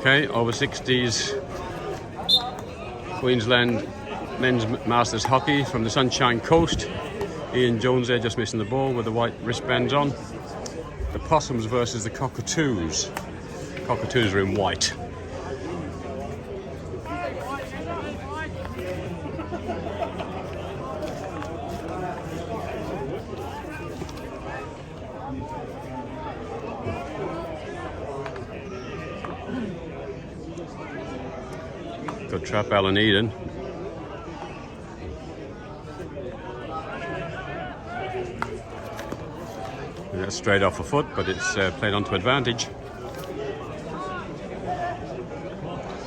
Okay, over 60s Queensland men's Masters hockey from the Sunshine Coast. Ian Jones there just missing the ball with the white wristbands on. The Possums versus the Cockatoos. Cockatoos are in white. Good trap, Alan Eden. And that's straight off a foot, but it's played onto advantage.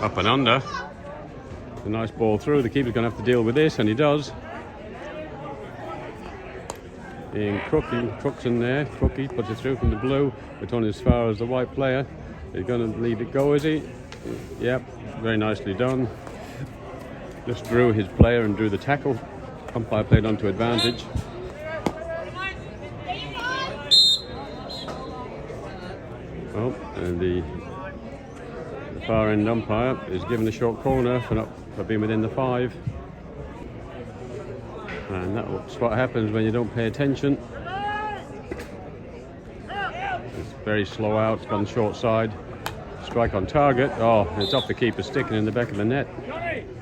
Up and under. A nice ball through. The keeper's going to have to deal with this, and he does. Being Crook's in there. Crookie puts it through from the blue. It's on as far as the white player. He's going to leave it go, is he? Yep, very nicely done. Just drew his player and drew the tackle. Umpire played onto advantage. Oh, and the far end umpire is given a short corner for being within the 5. And that's what happens when you don't pay attention. It's very slow out, it's gone short side. Strike on target. Oh, it's off the keeper's stick and in the back of the net.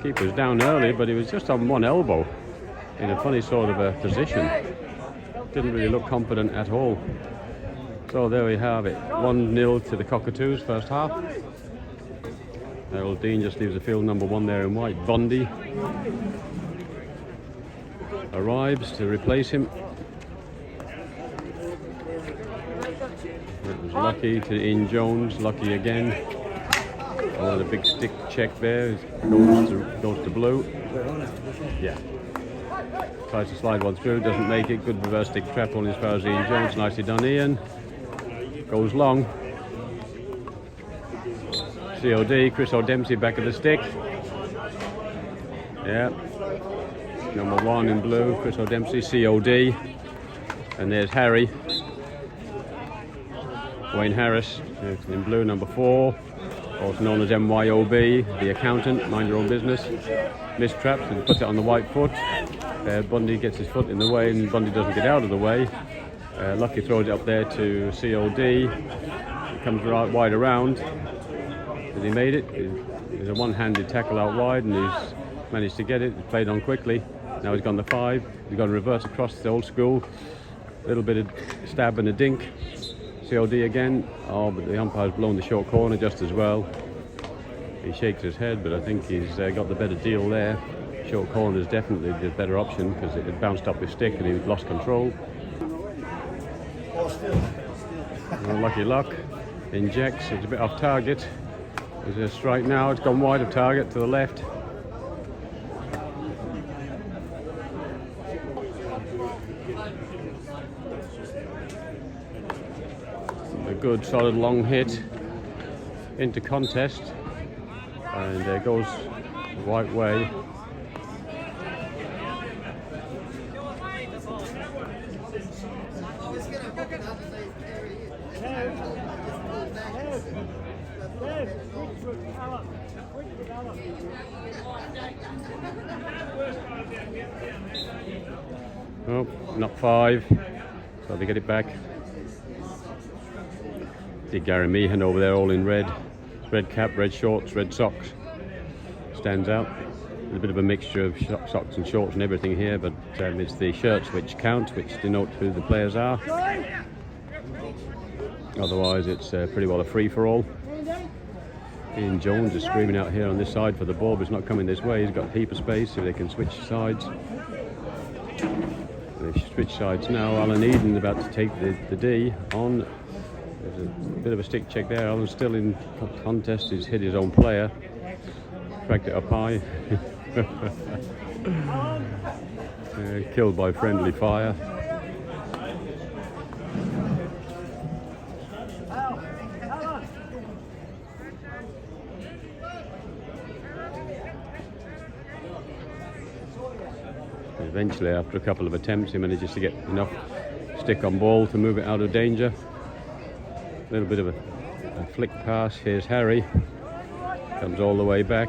Keeper's down early, but he was just on one elbow in a funny sort of a position. Didn't really look confident at all. So there we have it. 1-0 to the Cockatoos, first half. Errol Dean just leaves the field, number 1 there in white. Bundy arrives to replace him. That was lucky to Ian Jones, lucky again. Oh, the big stick check there goes to blue. Yeah. Tries to slide one through, doesn't make it. Good reverse stick trap on as far as Ian Jones. Nicely done, Ian. Goes long. COD, Chris O'Dempsey back of the stick. Yeah. Number 1 in blue, Chris O'Dempsey, COD. And there's Harry. Wayne Harris in blue, number 4. Also known as MYOB, the accountant, mind your own business. Missed traps and puts it on the white foot. Bundy gets his foot in the way and Bundy doesn't get out of the way. Lucky throws it up there to COD. It comes right wide around. Has he made it? There's a one-handed tackle out wide and he's managed to get it. He's played on quickly. Now he's gone the 5. He's got to reverse across the old school. A little bit of stab and a dink. COD again. Oh, but the umpire's blown the short corner just as well. He shakes his head, but I think he's got the better deal there. Short corner is definitely the better option because it had bounced up his stick and he lost control. Well, lucky luck. Injects. It's a bit off target. There's a strike now. It's gone wide of target to the left. A good solid long hit into contest and goes the right way. Oh, not 5, so they get it back. See Gary Meehan over there all in red. Red cap, red shorts, red socks. Stands out. There's a bit of a mixture of socks and shorts and everything here, but it's the shirts which count, which denote who the players are. Otherwise it's pretty well a free-for-all. Ian Jones is screaming out here on this side for the ball, but it's not coming this way. He's got heap of space so they can switch sides. They switch sides now. Alan Eden about to take the D on. There's a bit of a stick check there. Alan's still in contest. He's hit his own player. Cracked it up high. Killed by friendly fire. Eventually, after a couple of attempts, he manages to get enough stick on ball to move it out of danger. A little bit of a flick pass. Here's Harry. Comes all the way back.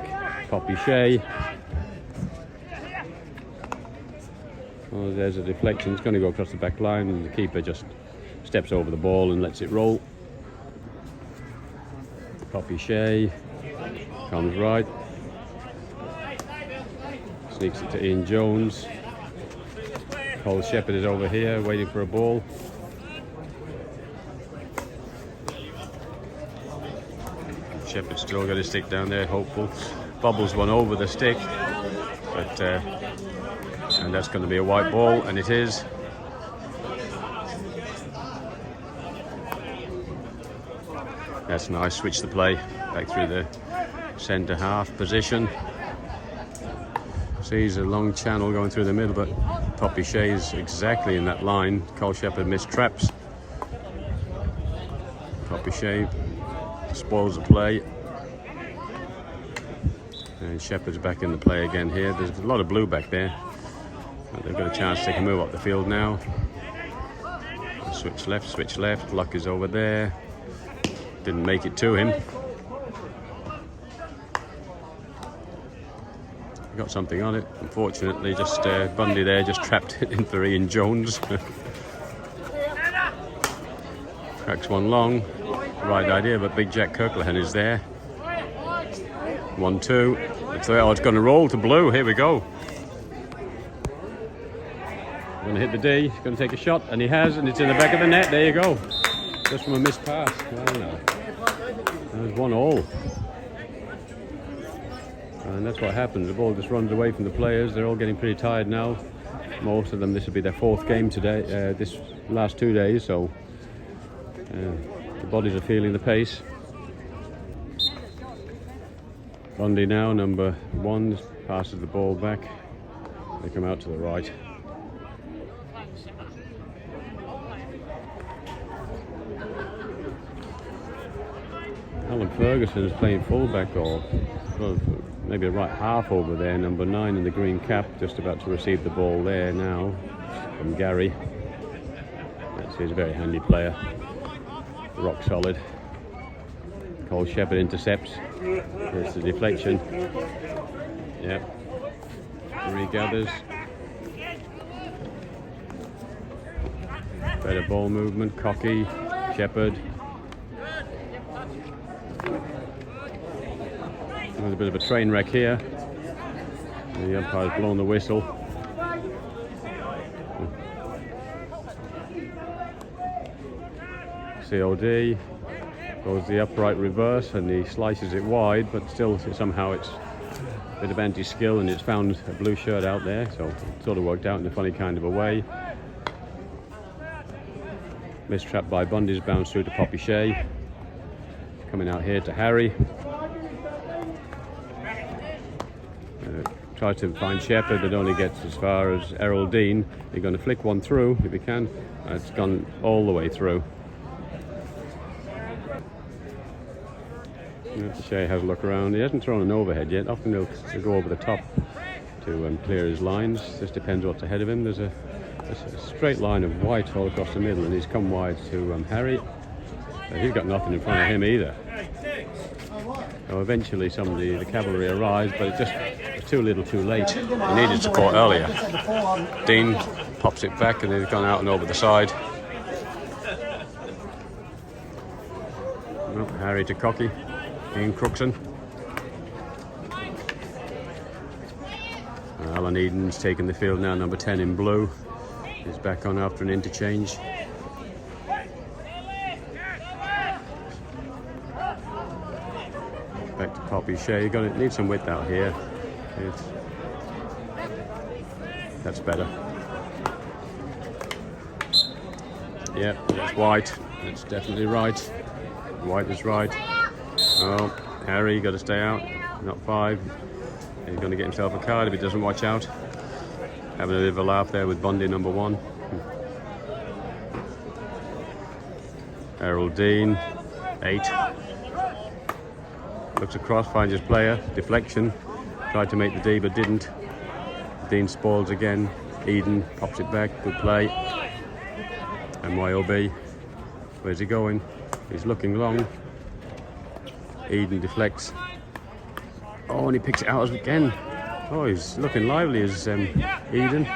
Poppy Shea. Oh, there's a deflection. It's going to go across the back line, and the keeper just steps over the ball and lets it roll. Poppy Shea comes right. Sneaks it to Ian Jones. Cole Shepherd is over here waiting for a ball. Shepherd's still got his stick down there, hopeful. Bobbles one over the stick, but and that's going to be a white ball, and it is. That's nice. Switch the play back through the centre half position. Sees a long channel going through the middle, but Poppy Shea is exactly in that line. Cole Shepherd missed traps. Poppy Shea spoils the play. And Shepherd's back in the play again here. There's a lot of blue back there. But they've got a chance to take a move up the field now. Switch left. Luck is over there. Didn't make it to him. Got something on it. Unfortunately, just Bundy there just trapped it in for Ian Jones. Cracks one long. Right idea, but Big Jack Kirklehan is there. 1-2. Looks like it's going to roll to blue. Here we go. Going to hit the D. He's going to take a shot, and he has, and it's in the back of the net. There you go. Just from a missed pass. There's 1-1. And that's what happens. The ball just runs away from the players. They're all getting pretty tired now. Most of them, this will be their 4th game today, this last 2 days, so the bodies are feeling the pace. Bundy now, number 1, passes the ball back. They come out to the right. Alan Ferguson is playing fullback, or well, maybe a right half over there. Number 9 in the green cap, just about to receive the ball there now from Gary. He's a very handy player. Rock solid. Cole Shepherd intercepts. There's the deflection. Yep. Regathers. Better ball movement. Cocky. Shepherd. There's a bit of a train wreck here. The umpire's blown the whistle. COD goes the upright reverse, and he slices it wide, but still somehow it's a bit of anti-skill, and it's found a blue shirt out there, so it sort of worked out in a funny kind of a way. Mistrap by Bundy's bounced through to Poppy Shea. Coming out here to Harry. Tries to find Shepherd, but only gets as far as Errol Dean. You're going to flick one through if you can. It's gone all the way through. Shea has a look around. He hasn't thrown an overhead yet. Often he'll go over the top to clear his lines. This depends what's ahead of him. There's a straight line of white all across the middle, and he's come wide to Harry. He's got nothing in front of him either. So eventually some of the cavalry arrives, but it just was too little too late. He needed support earlier. Dean pops it back, and they've gone out and over the side. Oh, Harry to Cocky. Ian Crookson. Alan Eden's taking the field now, number 10 in blue. He's back on after an interchange. Back to Poppy Shea. You're going to need some width out here. That's better. Yep, that's white. That's definitely right. White is right. Oh, Harry, got to stay out. Not 5. He's going to get himself a card if he doesn't watch out. Having a bit of a laugh there with Bundy, number 1. Errol Dean, 8. Looks across, finds his player. Deflection. Tried to make the D, but didn't. Dean spoils again. Eden pops it back. Good play. MYOB. Where's he going? He's looking long. Eden deflects. Oh, and he picks it out again. Oh, he's looking lively as Eden.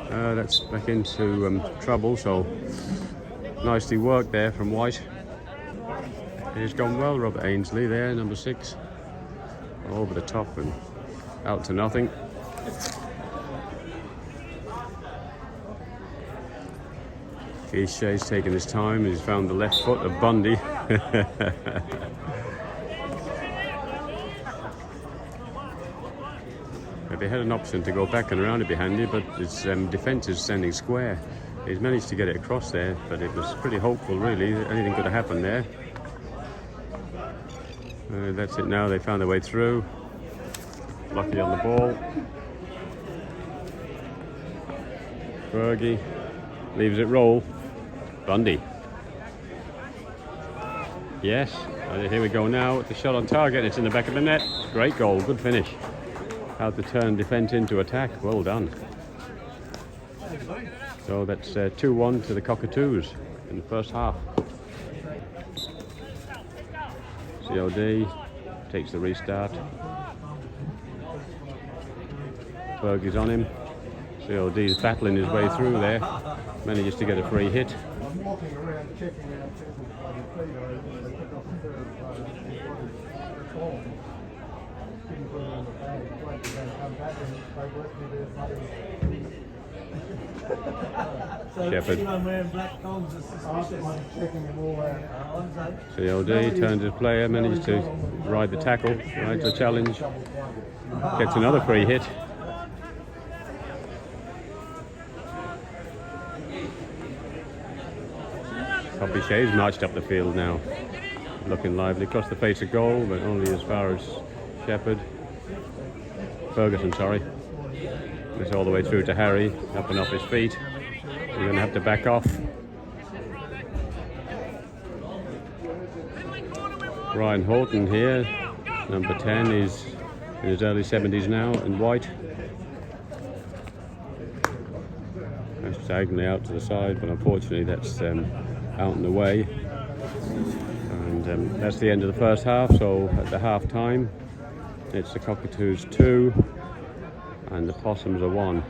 That's back into trouble, so nicely worked there from White. He's gone well, Robert Ainsley there, number 6. Over the top and out to nothing. Keith Shea's taking his time. He's found the left foot of Bundy. They had an option to go back and around, it'd be handy, but his defence is standing square. He's managed to get it across there, but it was pretty hopeful, really. Anything could have happened there. That's it now. They found their way through. Lucky on the ball. Fergie leaves it roll. Bundy. Yes. Here we go now. The shot on target. It's in the back of the net. Great goal. Good finish. How to turn defence into attack. Well done. So that's 2-1 to the Cockatoos in the first half. COD takes the restart. Fergie's on him. COD's battling his way through there. Manages to get a free hit. Shepherd. COD turns his player, manages to ride the tackle, rides the challenge, gets another free hit. Poppy Shea's marched up the field now, looking lively, across the face of goal, but only as far as Ferguson, sorry. It's all the way through to Harry, up and off his feet. He's going to have to back off. Ryan Horton here, number 10, is in his early 70s now, in White. That's diagonally out to the side, but unfortunately that's out in the way. And that's the end of the first half, so at the half time, it's the Cockatoos 2 and the Possums are 1.